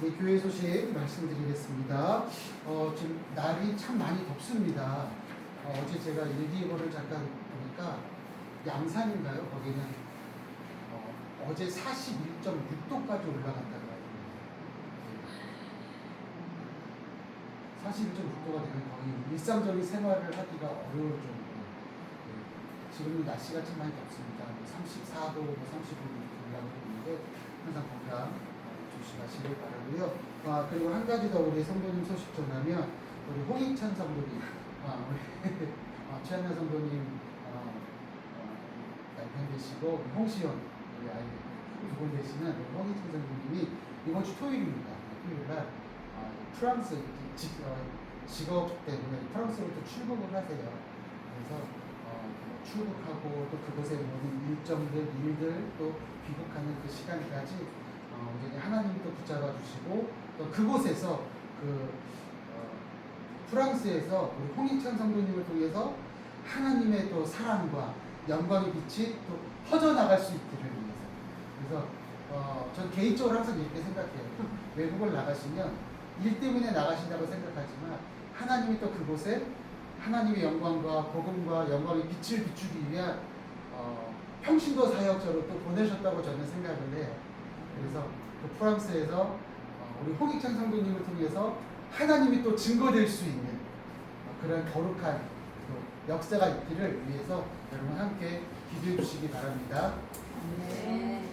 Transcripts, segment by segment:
네, 교회 소식 말씀드리겠습니다. 지금 날이 참 많이 덥습니다. 어제 제가 일기예보를 잠깐 보니까 양산인가요? 거기는 어제 41.6도까지 올라간다고 하더라고요. 41.6도가 되면 거의 일상적인 생활을 하기가 어려울 정도. 지금 날씨가 참 많이 덥습니다. 34도, 35도 올라가고 있는데 항상 건강 조심하시길 바라고요. 그리고 한 가지 더 우리 성도님 소식 전하면 우리 홍익찬 성도님, 우리 최한나 성도님 남편 되시고 홍시연 우리 아이 두 분 되시는 홍익찬 성도님이 이번 주 토요일입니다. 토요일날 프랑스 직업 때문에 프랑스로부터 출국을 하세요. 그래서 출국하고 또 그곳에 모든 일정들, 일들 또 귀국하는 그 시간까지 하나님이 또 붙잡아 주시고 또 그곳에서 프랑스에서 우리 홍익찬 성도님을 통해서 하나님의 또 사랑과 영광의 빛이 또 퍼져나갈 수 있기를 위해서. 그래서 전 개인적으로 항상 이렇게 생각해요. 외국을 나가시면 일 때문에 나가신다고 생각하지만 하나님이 또 그곳에 하나님의 영광과 복음과 영광의 빛을 비추기 위한 평신도 사역자로 또 보내셨다고 저는 생각을 해요. 그래서 그 프랑스에서 우리 홍익찬 성도님을 통해서 하나님이 또 증거될 수 있는 그런 거룩한 역사가 있기를 위해서 여러분 함께 기도해 주시기 바랍니다. 네.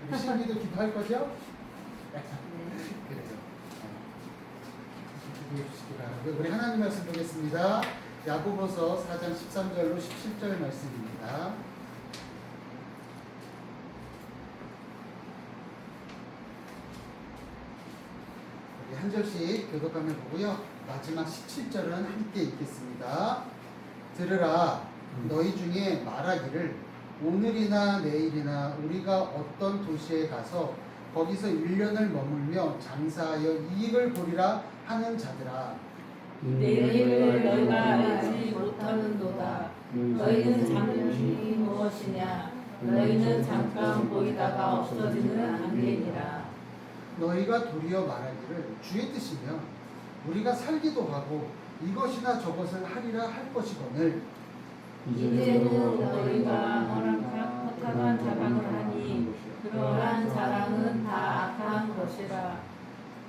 우리 신기도 기도할 거죠? 네. 그래요. 기도해 주시기 바랍니다. 우리 하나님 말씀 보겠습니다. 야고보서 4장 13절로 17절 말씀입니다. 한 절씩 교독하면 보고요. 마지막 17절은 함께 읽겠습니다. 들으라, 너희 중에 말하기를 오늘이나 내일이나 우리가 어떤 도시에 가서 거기서 1년을 머물며 장사하여 이익을 보리라 하는 자들아. 내일을 너희가 알지 못하는도다. 너희는 잠시 무엇이냐? 너희는 잠깐 보이다가 없어지는 안개니라. 너희가 도리어 말하기를 주의 뜻이며 우리가 살기도 하고 이것이나 저것을 하리라 할 것이거늘 이제는 너희가 허락한 자랑을 하니 그러한 자랑은 다 악한 것이라.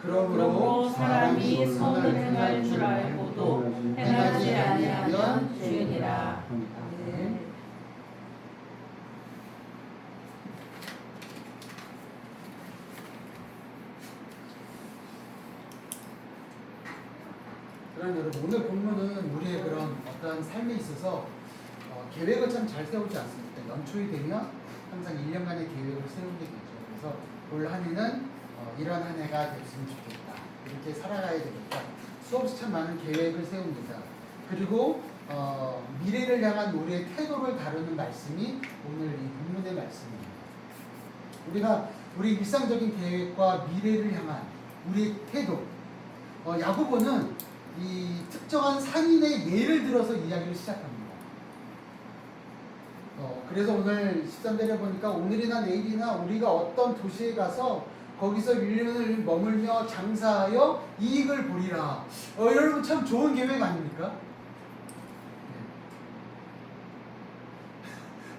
그러므로 사람이 선을 행할 줄 알고도 행하지 아니하면 죄니라. 아멘. 그럼 여러분 오늘 본문은 우리의 그런 어떠한 삶에 있어서 계획을 참 잘 세우지 않습니까? 연초이 되면 항상 1년간의 계획을 세우게 되죠. 그래서 올 한 해는 이런 한 해가 됐으면 좋겠다. 이렇게 살아가야 되겠다. 수없이 참 많은 계획을 세웁니다. 그리고 미래를 향한 우리의 태도를 다루는 말씀이 오늘 이 본문의 말씀입니다. 우리가 우리 일상적인 계획과 미래를 향한 우리의 태도, 야고보는 이 특정한 상인의 예를 들어서 이야기를 시작합니다. 그래서 오늘 13절에 보니까 오늘이나 내일이나 우리가 어떤 도시에 가서 거기서 1년을 머물며 장사하여 이익을 보리라. 여러분 참 좋은 계획 아닙니까?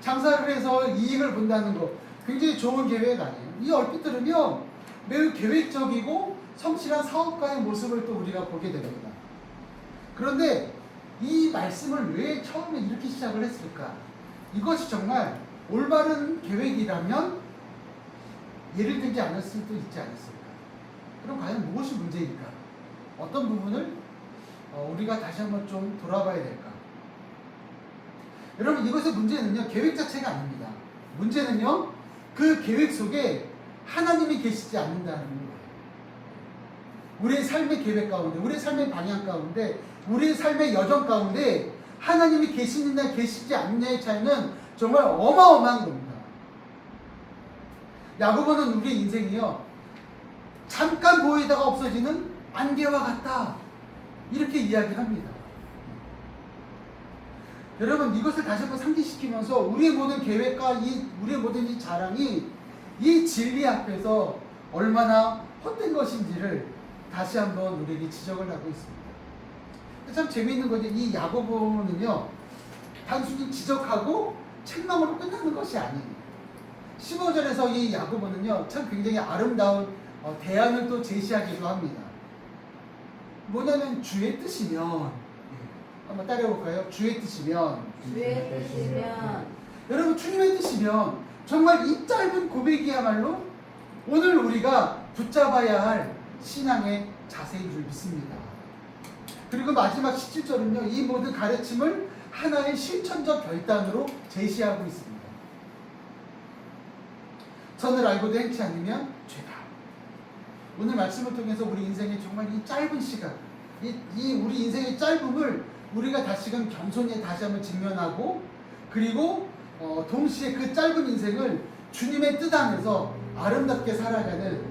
장사를 해서 이익을 본다는 거 굉장히 좋은 계획 아니에요? 이 얼핏 들으면 매우 계획적이고 성실한 사업가의 모습을 또 우리가 보게 됩니다. 그런데 이 말씀을 왜 처음에 이렇게 시작을 했을까? 이것이 정말 올바른 계획이라면 예를 들지 않을 수도 있지 않았을까? 그럼 과연 무엇이 문제일까? 어떤 부분을 우리가 다시 한번 좀 돌아봐야 될까? 여러분 이것의 문제는요 계획 자체가 아닙니다. 문제는요 그 계획 속에 하나님이 계시지 않는다는 거예요. 우리의 삶의 계획 가운데, 우리의 삶의 방향 가운데, 우리의 삶의 여정 가운데 하나님이 계시느냐 계시지 않느냐의 차이는 정말 어마어마한 겁니다. 야고보는 우리의 인생이요 잠깐 보이다가 없어지는 안개와 같다 이렇게 이야기를 합니다. 여러분 이것을 다시 한번 상기시키면서 우리의 모든 계획과 우리의 모든 이 자랑이 이 진리 앞에서 얼마나 헛된 것인지를 다시 한번 우리에게 지적을 하고 있습니다. 참 재미있는 것이 이 야고보는요, 단순히 지적하고 책망으로 끝나는 것이 아니에요. 15절에서 이 야고보는요, 참 굉장히 아름다운 대안을 또 제시하기도 합니다. 뭐냐면 주의 뜻이면, 한번 따라해볼까요? 주의 뜻이면, 주의 뜻이면 여러분 주님의 뜻이면 정말 이 짧은 고백이야말로 오늘 우리가 붙잡아야 할 신앙의 자세인 줄 믿습니다. 그리고 마지막 17절은요, 이 모든 가르침을 하나의 실천적 결단으로 제시하고 있습니다. 선을 알고도 행치 않으면 죄다. 오늘 말씀을 통해서 우리 인생의 정말 이 짧은 시간, 이 우리 인생의 짧음을 우리가 다시금 겸손히 다시 한번 직면하고, 그리고 동시에 그 짧은 인생을 주님의 뜻 안에서 아름답게 살아가는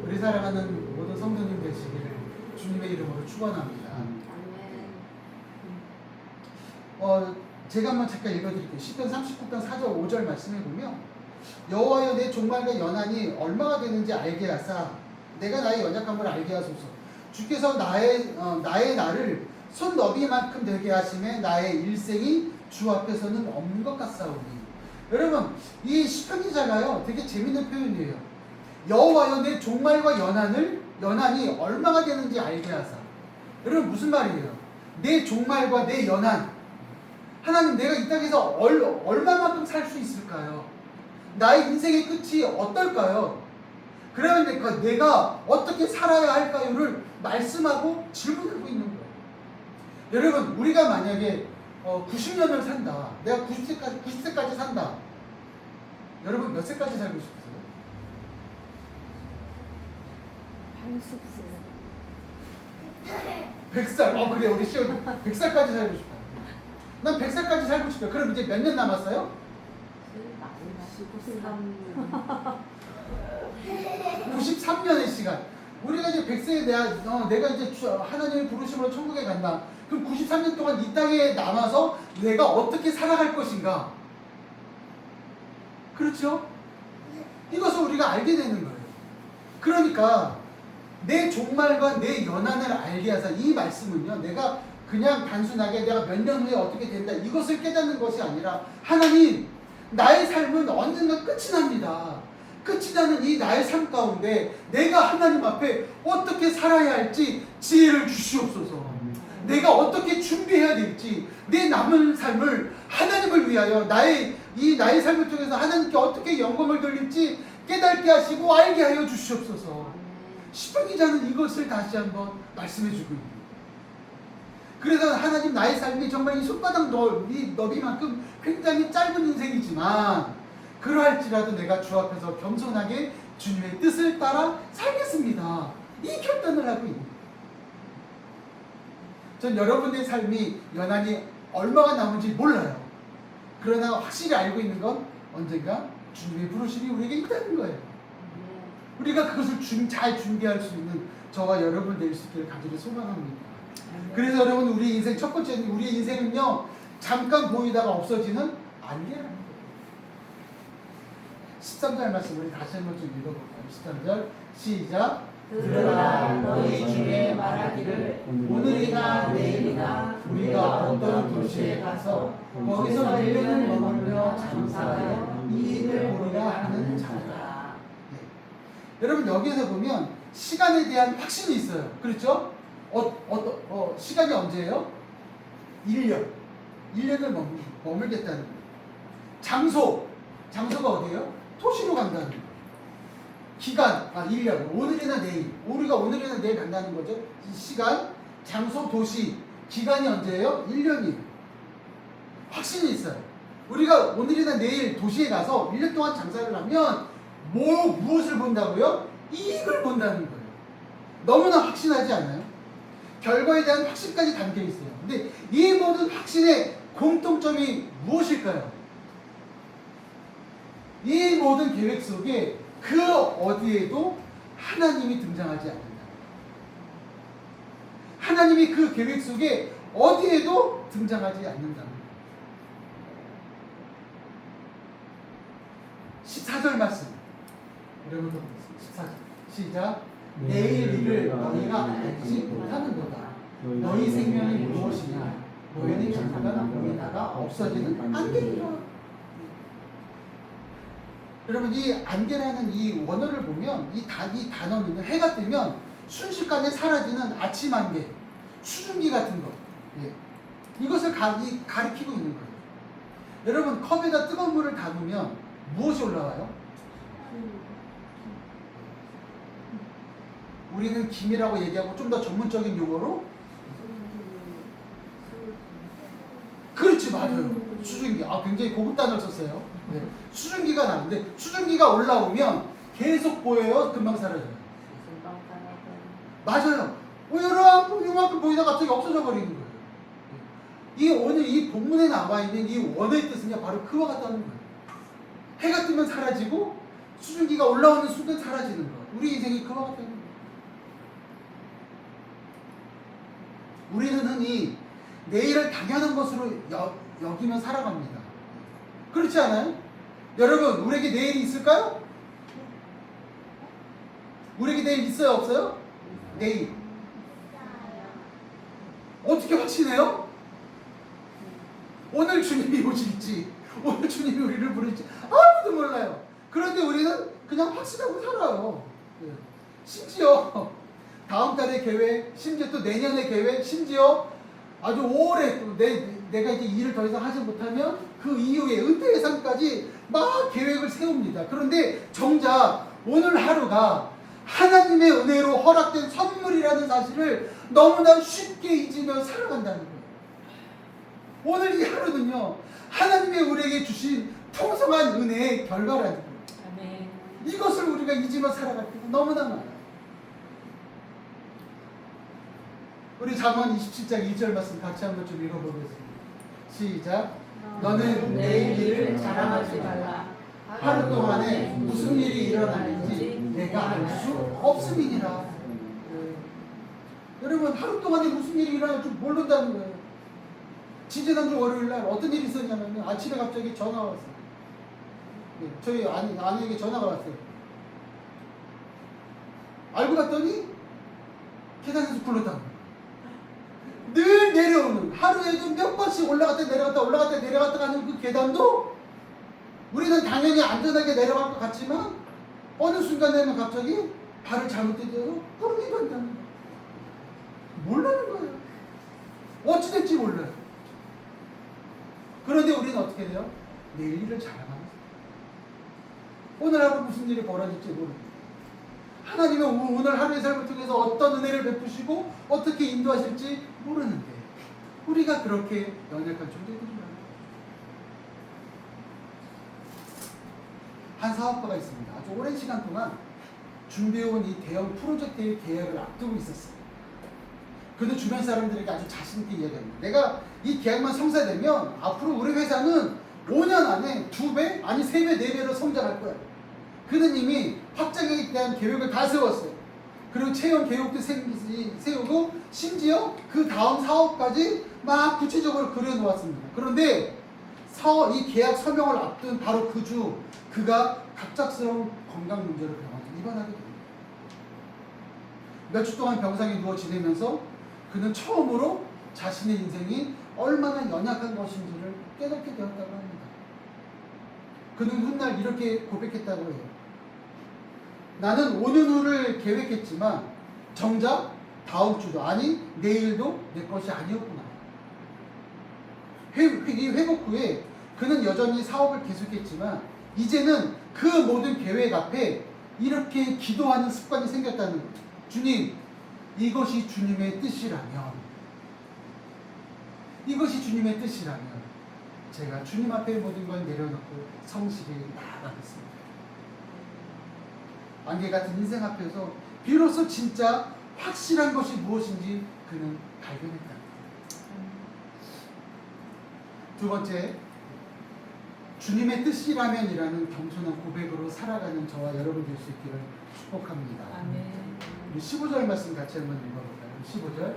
우리 사랑하는 모든 성도님 되시기를 주님의 이름으로 축원합니다. 제가 한번 잠깐 읽어드릴게요. 시편 39편 4절 5절 말씀해 보면, 여호와여 내 종말과 연한이 얼마가 되는지 알게 하사 내가 나의 연약함을 알게 하소서. 주께서 나의 나를 손 너비만큼 되게 하심에 나의 일생이 주 앞에서는 없는 것 같사오니. 여러분 이 시편 기자가요 되게 재밌는 표현이에요. 여호와여 내 종말과 연한이 얼마가 되는지 알게 하사. 여러분 무슨 말이에요? 내 종말과 내 연한, 하나님 내가 이 땅에서 얼마만큼 살 수 있을까요? 나의 인생의 끝이 어떨까요? 그러면 내가 어떻게 살아야 할까요를 말씀하고 질문하고 있는 거예요. 여러분 우리가 만약에 90년을 산다, 내가 90세까지 산다, 여러분 몇 세까지 살고 싶으세요? 100살. 그래 우리 시원 100살까지 살고 싶어요. 난 100살까지 살고 싶어요. 그럼 이제 몇 년 남았어요? 93년의 시간. 우리가 이제 100세에 내가 이제 하나님의 부르심으로 천국에 간다. 그럼 93년 동안 이 땅에 남아서 내가 어떻게 살아갈 것인가? 그렇죠? 이것을 우리가 알게 되는 거예요. 그러니까 내 종말과 내 연한을 알게 하사, 이 말씀은요, 내가 그냥 단순하게 내가 몇 년 후에 어떻게 된다 이것을 깨닫는 것이 아니라, 하나님 나의 삶은 언젠가 끝이 납니다. 끝이 나는 이 나의 삶 가운데 내가 하나님 앞에 어떻게 살아야 할지 지혜를 주시옵소서. 내가 어떻게 준비해야 될지, 내 남은 삶을 하나님을 위하여 나의 삶을 통해서 하나님께 어떻게 영광을 돌릴지 깨닫게 하시고 알게 하여 주시옵소서. 시편 기자는 이것을 다시 한번 말씀해 주고 있습니다. 그래서 하나님 나의 삶이 정말 이 손바닥 너비만큼 굉장히 짧은 인생이지만, 그러할지라도 내가 주 앞에서 겸손하게 주님의 뜻을 따라 살겠습니다. 이 결단을 하고 있는 거예요. 전 여러분의 삶이 연한이 얼마가 남은지 몰라요. 그러나 확실히 알고 있는 건 언젠가 주님의 부르심이 우리에게 있다는 거예요. 우리가 그것을 잘 준비할 수 있는 저와 여러분 될 수 있기를 간절히 소망합니다. 그래서 여러분 우리 인생 첫 번째는, 우리 인생은요 잠깐 보이다가 없어지는 안개라는 거예요. 13절 말씀 우리 다시 한번 좀 읽어볼까요? 13절 시작. 들으라 너희 중에 말하기를 오늘이나 내일이나 우리가 어떤 도시에 가서 거기서 1년을 머물며 장사하여 이익을 보리라 하는 자다. 여러분 여기에서 보면 시간에 대한 확신이 있어요. 그렇죠? 시간이 언제예요? 1년을 머물겠다는 거예요. 장소가 어디예요? 토시로 간다는 거예요. 기간, 1년, 오늘이나 내일. 우리가 오늘이나 내일 간다는 거죠. 시간, 장소, 도시, 기간이 언제예요? 1년이에요. 확신이 있어요. 우리가 오늘이나 내일 도시에 가서 1년 동안 장사를 하면 무엇을 본다고요? 이익을 본다는 거예요. 너무나 확신하지 않아요? 결과에 대한 확신까지 담겨 있어요. 근데 이 모든 확신의 공통점이 무엇일까요? 이 모든 계획 속에 그 어디에도 하나님이 등장하지 않는다. 하나님이 그 계획 속에 어디에도 등장하지 않는다. 14절 말씀 여러분도 보겠습니다. 14절 시작. 내일 일을 너희가 알지 못하는도다. 너희 생명이 무엇이냐? 너희는 잠깐 보이다가 없어지는 안개니라. 여러분, 이 안개라는 이 원어를 보면 이 단어는 해가 뜨면 순식간에 사라지는 아침 안개, 수증기 같은 것, 예. 이것을 가리키고 있는 거예요. 여러분, 컵에다 뜨거운 물을 담으면 무엇이 올라와요? 우리는 김이라고 얘기하고 좀 더 전문적인 용어로 그렇지, 맞아요. 수증기. 굉장히 고급 단어를 썼어요. 네. 수증기가 나는데 수증기가 올라오면 계속 보여요? 금방 사라져요? 맞아요. 요만큼 보이다가 갑자기 없어져 버리는 거예요. 이 오늘 이 본문에 나와 있는 이 원어의 뜻은요, 바로 그와 같다는 거예요. 해가 뜨면 사라지고 수증기가 올라오는 순간 사라지는 거. 우리 인생이 그와 같다는 거예요. 우리는 흔히 내일을 당연한 것으로 여기며 살아갑니다. 그렇지 않아요? 여러분, 우리에게 내일이 있을까요? 우리에게 내일 있어요, 없어요? 내일. 어떻게 확신해요? 오늘 주님이 오실지, 오늘 주님이 우리를 부를지 아무도 몰라요. 그런데 우리는 그냥 확신하고 살아요. 심지어 다음 달의 계획, 심지어 또 내년의 계획, 심지어 아주 오래 또 내가 이제 일을 더 이상 하지 못하면 그 이후에 은퇴 예상까지 막 계획을 세웁니다. 그런데 정작 오늘 하루가 하나님의 은혜로 허락된 선물이라는 사실을 너무나 쉽게 잊으며 살아간다는 거예요. 오늘 이 하루는요, 하나님의 우리에게 주신 풍성한 은혜의 결과라는 거예요. 아멘. 이것을 우리가 잊으며 살아갈 때가 너무나 많아요. 우리 잠언 27장 2절 말씀 같이 한번 좀 읽어보겠습니다. 시작. 너는 내일 일을 자랑하지 말라. 하루 동안에 무슨 일이 일어나는지 내가 알 수 없음이니라. 여러분, 하루 동안에 무슨 일이 일어날지 모른다는 거예요. 지지난주 월요일날 어떤 일이 있었냐면 아침에 갑자기 전화가 왔어요. 저희 아내에게 전화가 왔어요. 알고 봤더니 계단에서 굴렀다는 거예요. 늘 내려오는, 하루에도 몇 번씩 올라갔다 내려갔다 하는 그 계단도 우리는 당연히 안전하게 내려갈 것 같지만 어느 순간에는 갑자기 발을 잘못 떼서 부르기도 한다는 거예요. 모르는 거예요. 어찌됐지 몰라요. 그런데 우리는 어떻게 돼요? 내일 일을 자랑하는 거예요. 오늘 하루 무슨 일이 벌어질지 모릅니다. 하나님은 오늘 하루의 삶을 통해서 어떤 은혜를 베푸시고 어떻게 인도하실지 모르는데 우리가 그렇게 연약한 존재들이라는 거예요. 한 사업가가 있습니다. 아주 오랜 시간 동안 준비해온 이 대형 프로젝트의 계약을 앞두고 있었어요. 그는 주변 사람들에게 아주 자신있게 이야기합니다. 내가 이 계약만 성사되면 앞으로 우리 회사는 5년 안에 2배, 아니 3배, 4배로 성장할 거야. 그는 이미 확장에 대한 계획을 다 세웠어요. 그리고 채용 계획도 세우고 심지어 그 다음 사업까지 막 구체적으로 그려놓았습니다. 그런데 이 계약 서명을 앞둔 바로 그 주 그가 갑작스러운 건강 문제로 병원에 입원하게 됩니다. 몇 주 동안 병상에 누워 지내면서 그는 처음으로 자신의 인생이 얼마나 연약한 것인지를 깨닫게 되었다고 합니다. 그는 훗날 이렇게 고백했다고 해요. 나는 5년 후를 계획했지만 정작 다음 주도 아니 내일도 내 것이 아니었구나. 이 회복 후에 그는 여전히 사업을 계속했지만 이제는 그 모든 계획 앞에 이렇게 기도하는 습관이 생겼다는 거예요. 주님, 이것이 주님의 뜻이라면 제가 주님 앞에 모든 걸 내려놓고 성실히 나아가겠습니다. 안개 같은 인생 앞에서 비로소 진짜 확실한 것이 무엇인지 그는 발견했다. 두 번째, 주님의 뜻이라면이라는 겸손한 고백으로 살아가는 저와 여러분 될 수 있기를 축복합니다. 아멘. 우리 15절 말씀 같이 한번 읽어볼까요? 15절.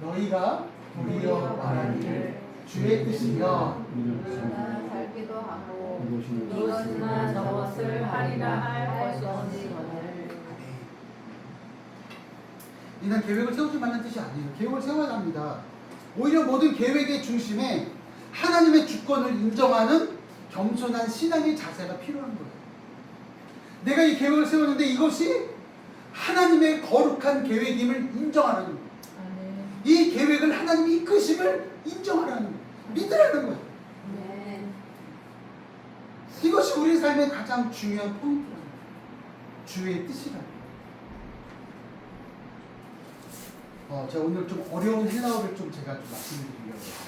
너희가 도리어 말하기를 주의 뜻이며 우리가 살기도 하고 무엇이나 저것을 하리라 할 것이거늘. 이는 계획을 세우지 말라는 뜻이 아니에요. 계획을 세워야 합니다. 오히려 모든 계획의 중심에 하나님의 주권을 인정하는 겸손한 신앙의 자세가 필요한 거예요. 내가 이 계획을 세웠는데 이것이 하나님의 거룩한 계획임을 인정하라는 거예요. 이 계획을 하나님이 이끄심을 인정하라는 거예요. 믿으라는 거예요. 네. 이것이 우리 삶의 가장 중요한 포인트라는 거예요. 주의 뜻이라는 거예요. 제가 오늘 좀 어려운 헬라어를 좀 제가 좀 말씀드리려고 해요.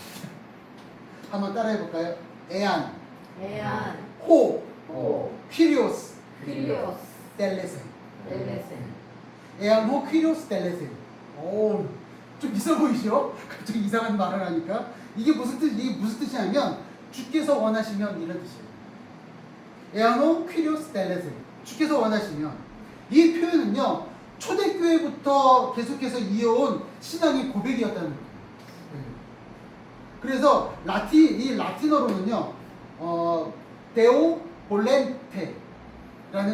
한번 따라해 볼까요? 에안, 호, 퀴리오스, 텔레세. 에안, 호, 퀴리오스, 텔레세. 좀 있어 보이죠? 갑자기 이상한 말을 하니까 이게 무슨 뜻이냐면 주께서 원하시면 이런 뜻이에요. 에아노 퀴리오스 텔레세. 주께서 원하시면. 이 표현은요 초대교회부터 계속해서 이어온 신앙의 고백이었다는 거예요. 그래서 이 라틴어로는요 데오 볼렌테라는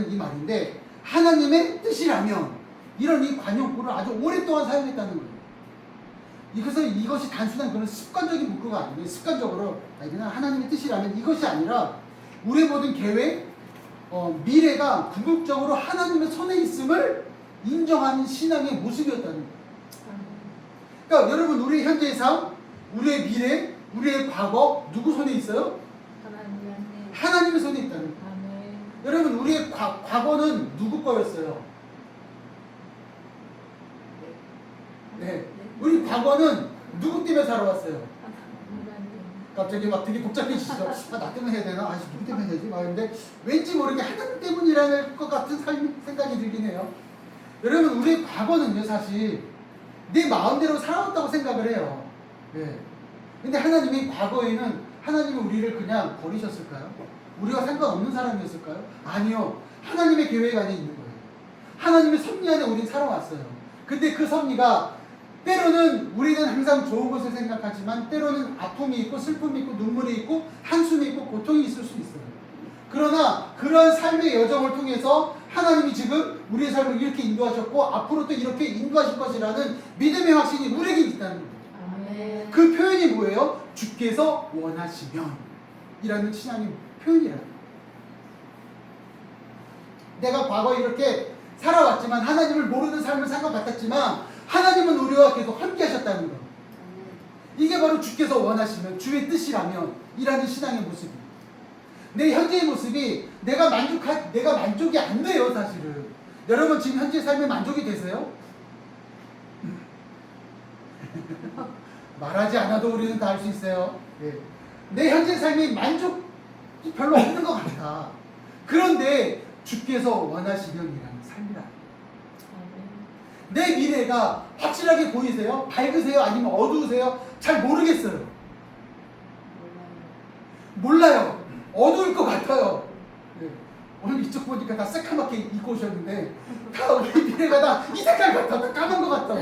이 말인데 하나님의 뜻이라면 이런 이 관용구를 아주 오랫동안 사용했다는 거예요. 이것이 단순한 그런 습관적인 문구가 아니에요. 습관적으로 그냥 하나님의 뜻이라면 이것이 아니라 우리의 모든 계획, 미래가 궁극적으로 하나님의 손에 있음을 인정하는 신앙의 모습이었다는 거예요. 그러니까 여러분 우리의 현재의 삶, 우리의 미래, 우리의 과거 누구 손에 있어요? 하나님의 손에 있다는 거예요. 여러분 우리의 과거는 누구 거였어요? 네. 우리 과거는 누구 때문에 살아왔어요? 갑자기 막 되게 복잡해지시죠? 나 때문에 해야 되나? 누구 때문에 해야 되지? 막 근데 왠지 모르게 하나님 때문이라는 것 같은 생각이 들긴 해요. 여러분 우리의 과거는요 사실 내 마음대로 살아왔다고 생각을 해요. 네. 근데 하나님이 과거에는 하나님이 우리를 그냥 버리셨을까요? 우리와 상관없는 사람이었을까요? 아니요. 하나님의 계획 안에 있는 거예요. 하나님의 섭리 안에 우린 살아왔어요. 근데 그 섭리가 때로는 우리는 항상 좋은 것을 생각하지만 때로는 아픔이 있고 슬픔이 있고 눈물이 있고 한숨이 있고 고통이 있을 수 있어요. 그러나 그런 삶의 여정을 통해서 하나님이 지금 우리의 삶을 이렇게 인도하셨고 앞으로 또 이렇게 인도하실 것이라는 믿음의 확신이 우리에게 있다는 거예요. 아멘. 그 표현이 뭐예요? 주께서 원하시면 이라는 신앙의 표현이라는 거예요. 내가 과거에 이렇게 살아왔지만 하나님을 모르는 삶을 살아봤지만 하나님은 우리와 계속 함께 하셨다는 것. 이게 바로 주께서 원하시면 주의 뜻이라면 이라는 신앙의 모습입니다. 내 현재의 모습이 내가 만족이 안 돼요 사실은. 여러분 지금 현재 삶에 만족이 되세요? 말하지 않아도 우리는 다 알 수 있어요. 네. 내 현재 삶에 만족이 별로 없는 것 같아. 그런데 주께서 원하시면이라는 삶이라. 내 미래가 확실하게 보이세요? 밝으세요? 아니면 어두우세요? 잘 모르겠어요. 몰라요. 어두울 것 같아요. 네. 오늘 이쪽 보니까 다 새까맣게 입고 오셨는데 다 우리 미래가 다 이 색깔 같아. 다 까만 것 같아.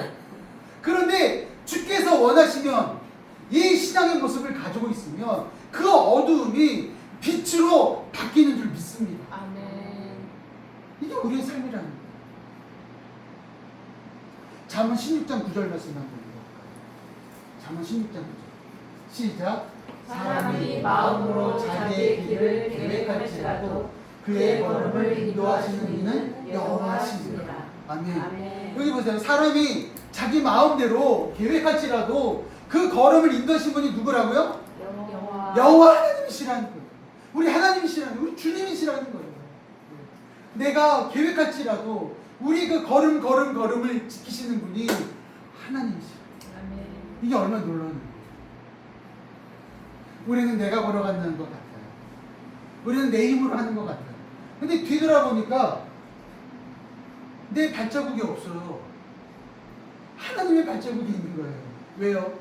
그런데 주께서 원하시면 이 신앙의 모습을 가지고 있으면 그 어두움이 빛으로 바뀌는 줄 믿습니다. 아멘. 이게 우리의 삶이라는 거예요. 잠언 16장 9절 말씀 한번 읽어볼까요? 잠언 16장 9절 시작. 사람이 마음으로 자기의 길을 계획할지라도 그의 걸음을 인도하시는 이는 여호와시니라. 아멘. 여기 보세요. 사람이 자기 마음대로 계획할지라도 그 걸음을 인도하신 분이 누구라고요? 여호와 하나님이시라는 거예요. 우리 하나님이시라는 거예요. 우리 주님이시라는 거예요. 내가 계획할지라도 우리 그 걸음을 지키시는 분이 하나님이시라는 거예요. 이게 얼마나 놀라운 거예요. 우리는 내가 걸어가는 것 같아요. 우리는 내 힘으로 하는 것 같아요. 근데 뒤돌아보니까 내 발자국이 없어요. 하나님의 발자국이 있는 거예요. 왜요?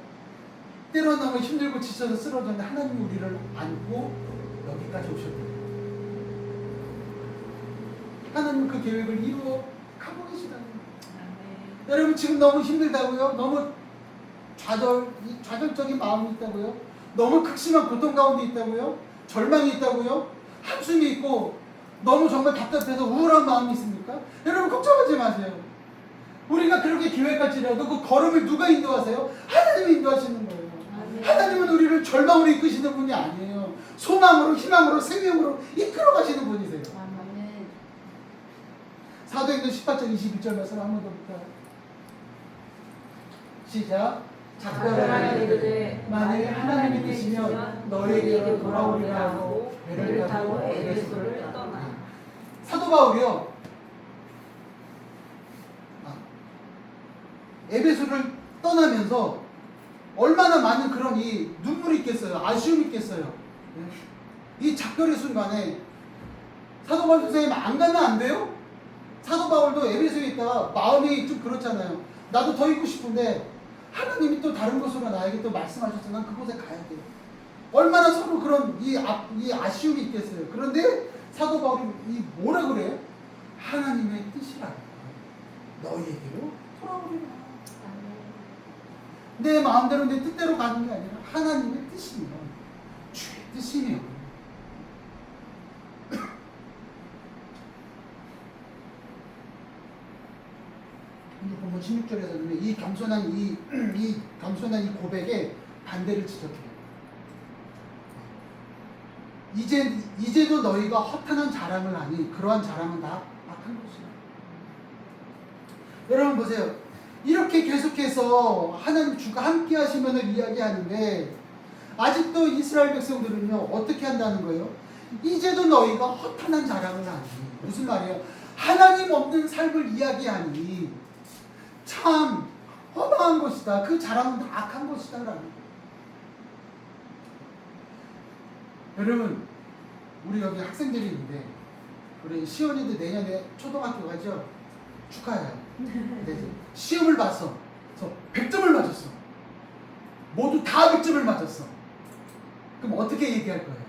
때로 너무 힘들고 지쳐서 쓰러졌는데 하나님이 우리를 안고 여기까지 오셨대요. 하나님 그 계획을 이루어 가고 계시다는 거예요. 여러분 지금 너무 힘들다고요? 너무 좌절적인 마음이 있다고요? 너무 극심한 고통 가운데 있다고요? 절망이 있다고요? 한숨이 있고 너무 정말 답답해서 우울한 마음이 있습니까? 여러분 걱정하지 마세요. 우리가 그렇게 계획할지라도 그 걸음을 누가 인도하세요? 하나님이 인도하시는 거예요. 아멘. 하나님은 우리를 절망으로 이끄시는 분이 아니에요. 소망으로, 희망으로, 생명으로 이끌어 가시는 분이세요. 아멘. 사도행전 18장 21절 말씀 한 번 더 볼까요? 시작. 작별하여 작별하여 이르되 만일 하나님이 계시면 너희에게로 돌아오리라 하고 배를 타고 에베소를 떠나. 사도 바울이요. 에베소를 떠나면서 얼마나 많은 그런 이 눈물이 있겠어요. 아쉬움이 있겠어요. 이 작별의 순간에 사도 바울 선생님 안 가면 안 돼요? 사도 바울도 에베소에 있다가 마음이 좀 그렇잖아요. 나도 더 있고 싶은데 하나님이 또 다른 곳으로 나에게 또 말씀하셔서 난 그곳에 가야 돼요. 얼마나 서로 그런 이 아쉬움이 있겠어요. 그런데 사도 바울이 뭐라 그래요? 하나님의 뜻이라. 너희에게로 돌아오리라. 내 마음대로 내 뜻대로 가는 게 아니라 하나님의 뜻이면 주의 뜻이면 오늘 본문 16절에서는 이 겸손한 이 고백에 반대를 지적해요. 이제도 너희가 허탄한 자랑을 하니 그러한 자랑은 다 악한 것이야. 여러분 보세요. 이렇게 계속해서 하나님 주가 함께 하시면을 이야기하는데 아직도 이스라엘 백성들은요 어떻게 한다는 거예요? 이제도 너희가 허탄한 자랑을 하니 무슨 말이에요? 하나님 없는 삶을 이야기하니 참 허망한 것이다. 그 자랑은 다 악한 것이다 라는 거예요. 여러분 우리 여기 학생들이 있는데 우리 시원이도 내년에 초등학교 가죠? 축하해요. 근데 시험을 봤어. 그래서 100점을 맞았어. 모두 다 100점을 맞았어. 그럼 어떻게 얘기할 거예요?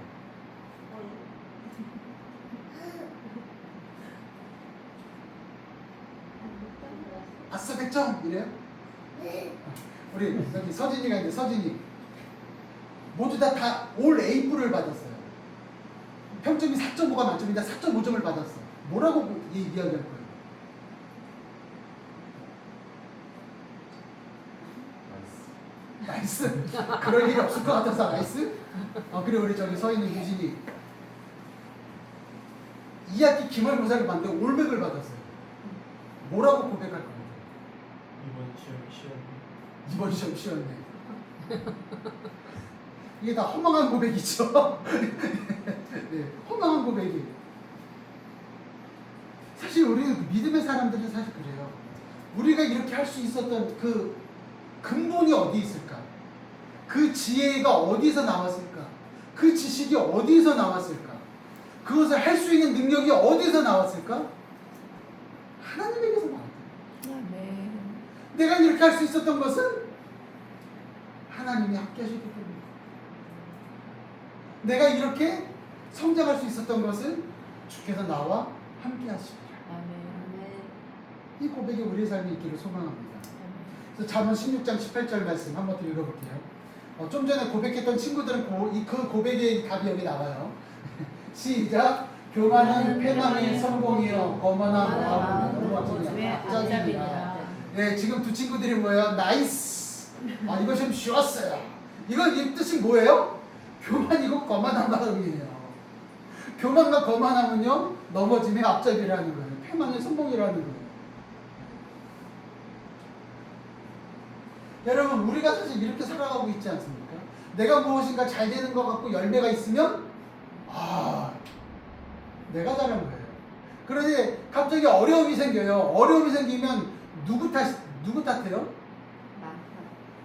아싸 100점 이래요? 우리 여기 서진이가 있는데 서진이 모두 다 올 A뿔을 받았어요. 평점이 4.5가 만점인데 4.5점을 받았어. 뭐라고 이야기할 거예요? 나이스. 그럴 일이 없을 것 같아서 나이스. 그래 우리 저기 서 있는 유진이 2학기 기말고사를 봤는데 올백을 받았어요. 뭐라고 고백할 것 같아요? 이번 시험 쉬웠네. 이게 다 허망한 고백이죠. 네, 허망한 고백이. 사실 우리 믿음의 사람들은 사실 그래요. 우리가 이렇게 할 수 있었던 그 근본이 어디 있을까? 그 지혜가 어디서 나왔을까? 그 지식이 어디서 나왔을까? 그것을 할 수 있는 능력이 어디서 나왔을까? 하나님에게서 나왔다. 내가 이렇게 할 수 있었던 것은 하나님이 함께 하셨기 때문이다. 내가 이렇게 성장할 수 있었던 것은 주께서 나와 함께 하십니다. 이 고백이 우리의 삶에 있기를 소망합니다. 그래서 잠언 16장 18절 말씀 한번 더 읽어볼게요. 좀 전에 고백했던 친구들은 그 고백의 답이 여기 나와요. 시작. 교만은 패망의 성공이요 거만한 마음은 악작이니라. 네, 지금 두 친구들이 뭐예요? 나이스. 이거 좀 쉬웠어요. 이 뜻이 뭐예요? 교만이고 거만한 마음이에요. 교만과 거만함은요 넘어짐의 앞잡이라는 거예요. 패망의 성공이라는 거예요. 여러분 우리가 사실 이렇게 살아가고 있지 않습니까? 내가 무엇인가 잘 되는 것 같고 열매가 있으면 내가 잘한 거예요. 그런데 갑자기 어려움이 생겨요. 어려움이 생기면 누구 탓해요?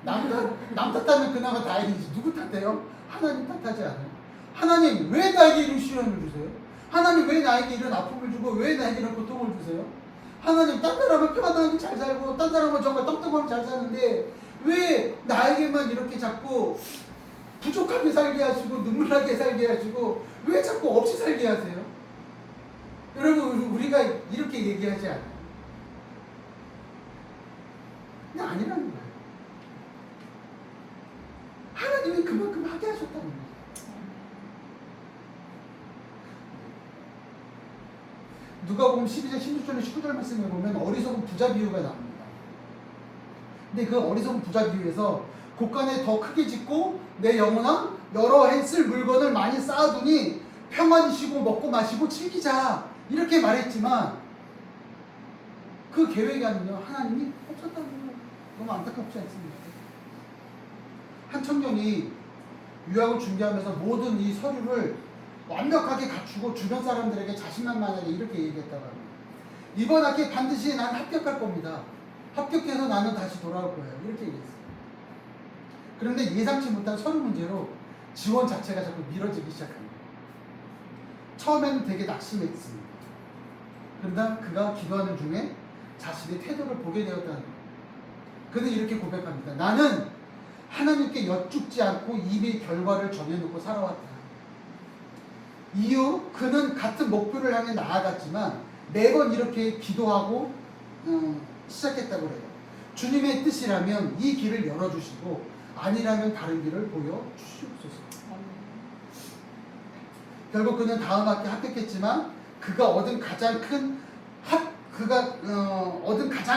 남 탓하면 그나마 다행이지. 누구 탓해요? 하나님 탓하지 않아요. 하나님 왜 나에게 이런 시련을 주세요? 하나님 왜 나에게 이런 아픔을 주고 왜 나에게 이런 고통을 주세요? 하나님 딴 사람은 평안하게 잘 살고 딴 사람은 정말 떡떡하게 잘 사는데 왜 나에게만 이렇게 자꾸 부족하게 살게 하시고 눈물나게 살게 하시고 왜 자꾸 없이 살게 하세요? 여러분 우리가 이렇게 얘기하지 않아요. 그냥 아니라는 거예요. 하나님이 그만큼 하게 하셨다는 거예요. 누가복음 12장 16절에 19절 말씀에 보면 어리석은 부자 비유가 나옵니다. 근데 그 어리석은 부자 비유에서 곳간에 더 크게 짓고 내 영혼아 여러 해 쓸 물건을 많이 쌓아두니 평안히 쉬고 먹고 마시고 즐기자 이렇게 말했지만 그 계획이 아니면 하나님이 없었다고. 너무 안타깝지 않습니까? 한 청년이 유학을 준비하면서 모든 이 서류를 완벽하게 갖추고 주변 사람들에게 자신만만하게 이렇게 얘기했다고 합니다. 이번 학기에 반드시 난 합격할 겁니다. 합격해서 나는 다시 돌아올 거예요. 이렇게 얘기했어요. 그런데 예상치 못한 서류 문제로 지원 자체가 자꾸 미뤄지기 시작합니다. 처음에는 되게 낙심했습니다. 그러다 그가 기도하는 중에 자신의 태도를 보게 되었다는 거예요. 그는 이렇게 고백합니다. 나는 하나님께 여쭙지 않고 이미 결과를 정해놓고 살아왔다. 이후 그는 같은 목표를 향해 나아갔지만 매번 이렇게 기도하고 시작했다고 해요. 주님의 뜻이라면 이 길을 열어주시고 아니라면 다른 길을 보여주시옵소서. 결국 그는 다음 학기에 합격했지만 그가 얻은 가장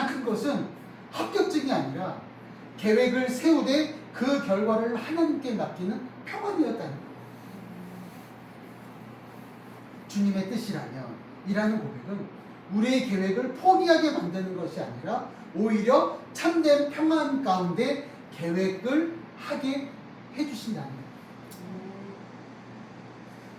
큰 것은 합격증이 아니라 계획을 세우되 그 결과를 하나님께 맡기는 평안이었다는 거예요. 주님의 뜻이라면 이라는 고백은 우리의 계획을 포기하게 만드는 것이 아니라 오히려 참된 평안 가운데 계획을 하게 해주신다는 거예요.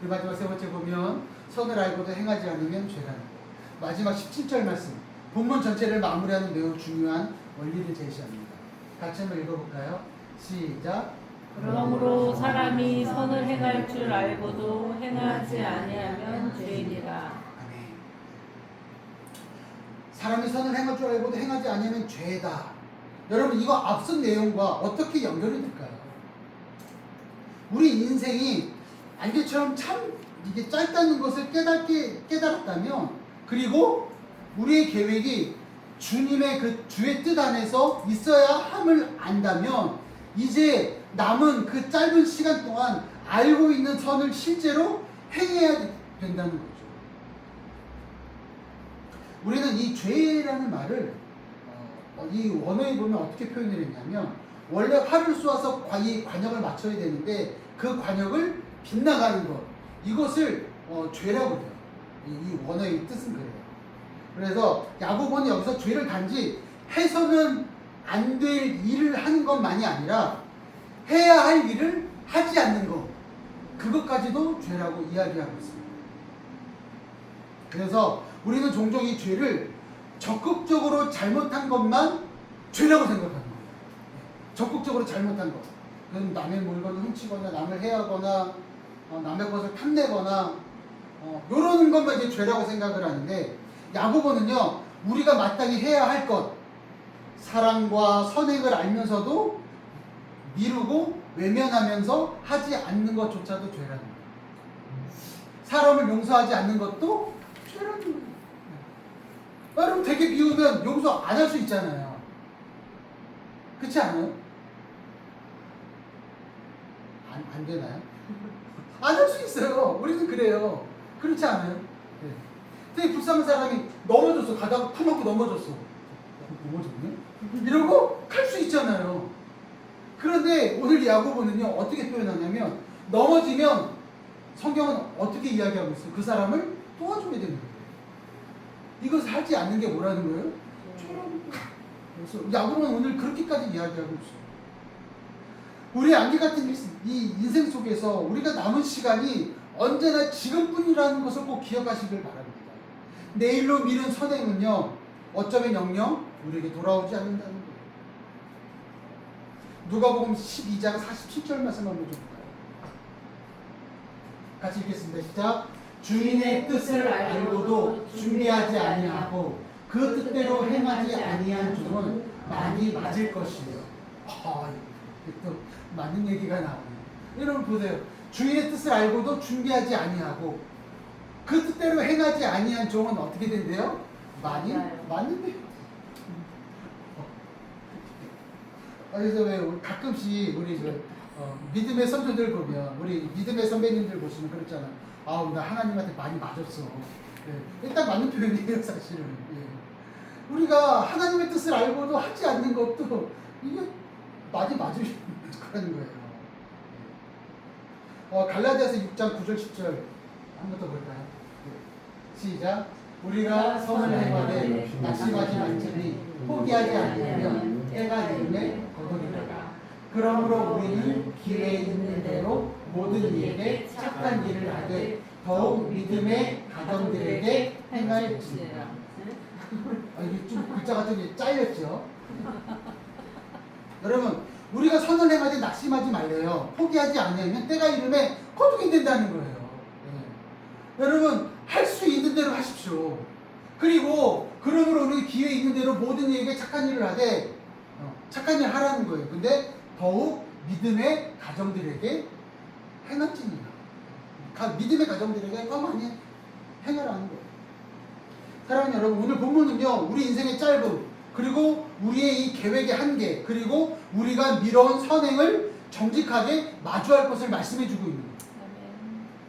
그 마지막 세 번째 보면 선을 알고도 행하지 않으면 죄라는 거예요. 마지막 17절 말씀 본문 전체를 마무리하는 매우 중요한 원리를 제시합니다. 같이 한번 읽어볼까요? 시작. 그러므로 사람이 선을 행할 줄 알고도 행하지 아니하면 죄이니라. 아멘. 사람이 선을 행할 줄 알고도 행하지 아니하면 죄다. 여러분 이거 앞선 내용과 어떻게 연결이 될까요? 우리 인생이 안개처럼 참 이게 짧다는 것을 깨달았다면, 그리고 우리의 계획이 주님의 그 주의 뜻 안에서 있어야 함을 안다면 이제 남은 그 짧은 시간 동안 알고 있는 선을 실제로 행해야 된다는 거죠. 우리는 이 죄라는 말을 이 원어에 보면 어떻게 표현을 했냐면, 원래 활을 쏘아서 이 관역을 맞춰야 되는데 그 관역을 빗나가는 것, 이것을 죄라고 해요. 이 원어의 뜻은 그래요. 그래서 야고보는 여기서 죄를 단지 해서는 안 될 일을 하는 것만이 아니라 해야 할 일을 하지 않는 것, 그것까지도 죄라고 이야기하고 있습니다. 그래서 우리는 종종 이 죄를 적극적으로 잘못한 것만 죄라고 생각하는 거예요. 적극적으로 잘못한 것, 그건 남의 물건을 훔치거나 남을 해하거나 남의 것을 탐내거나 이런 것만 이제 죄라고 생각을 하는데, 야고보는요 우리가 마땅히 해야 할 것, 사랑과 선행을 알면서도 미루고 외면하면서 하지 않는 것조차도 죄라는 거예요. 사람을 용서하지 않는 것도 죄라는 거예요. 여러분 되게 미우면 용서 안 할 수 있잖아요. 그렇지 않아요? 안 되나요? 안 할 수 있어요. 우리는 그래요. 그렇지 않아요? 네. 되게 불쌍한 사람이 넘어졌어. 가다가 탁 맞고 넘어졌어. 넘어졌네? 이러고 갈 수 있잖아요. 그런데 오늘 야고보는요 어떻게 표현하냐면, 넘어지면 성경은 어떻게 이야기하고 있어요? 그 사람을 도와줘야 되는 거예요. 이것을 하지 않는 게 뭐라는 거예요? 죄라는 거예요. 그래서 야고보는 오늘 그렇게까지 이야기하고 있어요. 우리 안개 같은 이 인생 속에서 우리가 남은 시간이 언제나 지금뿐이라는 것을 꼭 기억하시길 바랍니다. 내일로 미룬 선행은요 어쩌면 영영 우리에게 돌아오지 않는다는 거예요. 누가복음 12장 47절 말씀 한번 볼까요? 같이 읽겠습니다. 시작. 주인의 뜻을 알고도 준비하지 아니하고 그 뜻대로 행하지 아니한 종은 많이 맞을 것이요. 또 맞는 얘기가 나오네요. 여러분 보세요. 주인의 뜻을 알고도 준비하지 아니하고 그 뜻대로 행하지 아니한 종은 어떻게 된대요? 많이 맞는데요. 그래서 왜 가끔씩 우리 믿음의 선배들 보면, 우리 믿음의 선배님들 보시면 그렇잖아. 나 하나님한테 많이 맞았어. 네. 일단 맞는 표현이에요, 사실은. 예. 우리가 하나님의 뜻을 알고도 하지 않는 것도 이게 맞을 거라는 거예요. 갈라디아서 6장 9절 10절 한 번 더 볼까요? 시작. 우리가 선을 행하되 낙심하지 말지니 포기하지 아니하면 때가 이름에 거두리라. 그러므로 우리는 기회 있는 대로 모든 이에게 착한 일을 하되 더욱 믿음의 가정들에게 행할지니라. 이게 좀 글자가 좀 잘렸죠. 여러분, 우리가 선을 행하되 낙심하지 말래요. 포기하지 않으면 때가 이름에 거두게 된다는 거예요. 여러분, 할 수 있는 대로 하십시오. 그리고 그러므로 우리 기회 있는 대로 모든 이에게 착한 일을 하되 착한 일을 하라는 거예요. 근데 더욱 믿음의 가정들에게 행할지니라. 믿음의 가정들에게 더 많이 행하라는 거예요. 사랑하는 여러분, 오늘 본문은요, 우리 인생의 짧음, 그리고 우리의 이 계획의 한계, 그리고 우리가 미뤄온 선행을 정직하게 마주할 것을 말씀해 주고 있는 거예요.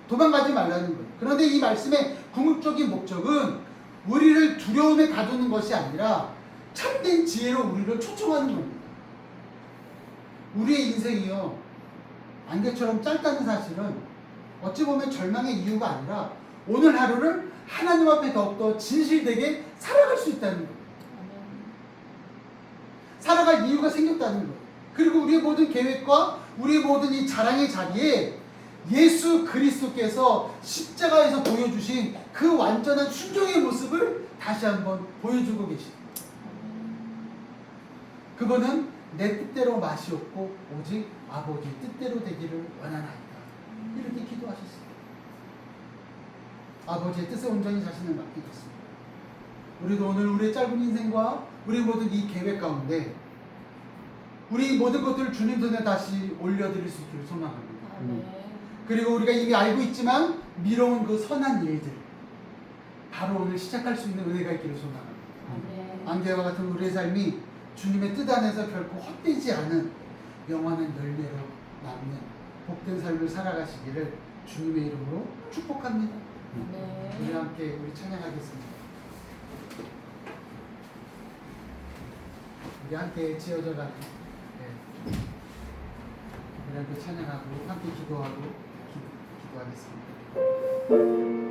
도망가지 말라는 거예요. 그런데 이 말씀의 궁극적인 목적은 우리를 두려움에 가두는 것이 아니라 참된 지혜로 우리를 초청하는 겁니다. 우리의 인생이요, 안개처럼 짧다는 사실은 어찌 보면 절망의 이유가 아니라 오늘 하루를 하나님 앞에 더욱더 진실되게 살아갈 수 있다는 거예요. 살아갈 이유가 생겼다는 거예요. 그리고 우리의 모든 계획과 우리의 모든 이 자랑의 자리에 예수 그리스도께서 십자가에서 보여주신 그 완전한 순종의 모습을 다시 한번 보여주고 계십니다. 그분은 내 뜻대로 마시옵고 오직 아버지 뜻대로 되기를 원하나이다. 이렇게 기도하셨습니다. 아버지의 뜻에 온전히 자신을 맡기셨습니다. 우리도 오늘 우리의 짧은 인생과 우리 모든 이 계획 가운데 우리 모든 것들을 주님 손에 다시 올려드릴 수 있기를 소망합니다. 그리고 우리가 이미 알고 있지만 미뤄온 그 선한 일들 바로 오늘 시작할 수 있는 은혜가 있기를 소망합니다. 안개와 같은 우리의 삶이 주님의 뜻 안에서 결코 헛되지 않은 영원한 열매로 남는 복된 삶을 살아가시기를 주님의 이름으로 축복합니다. 우리 함께 우리 찬양하겠습니다. 우리 함께 지어져 가는 우리 함께 찬양하고 함께 기도하고 기도하겠습니다.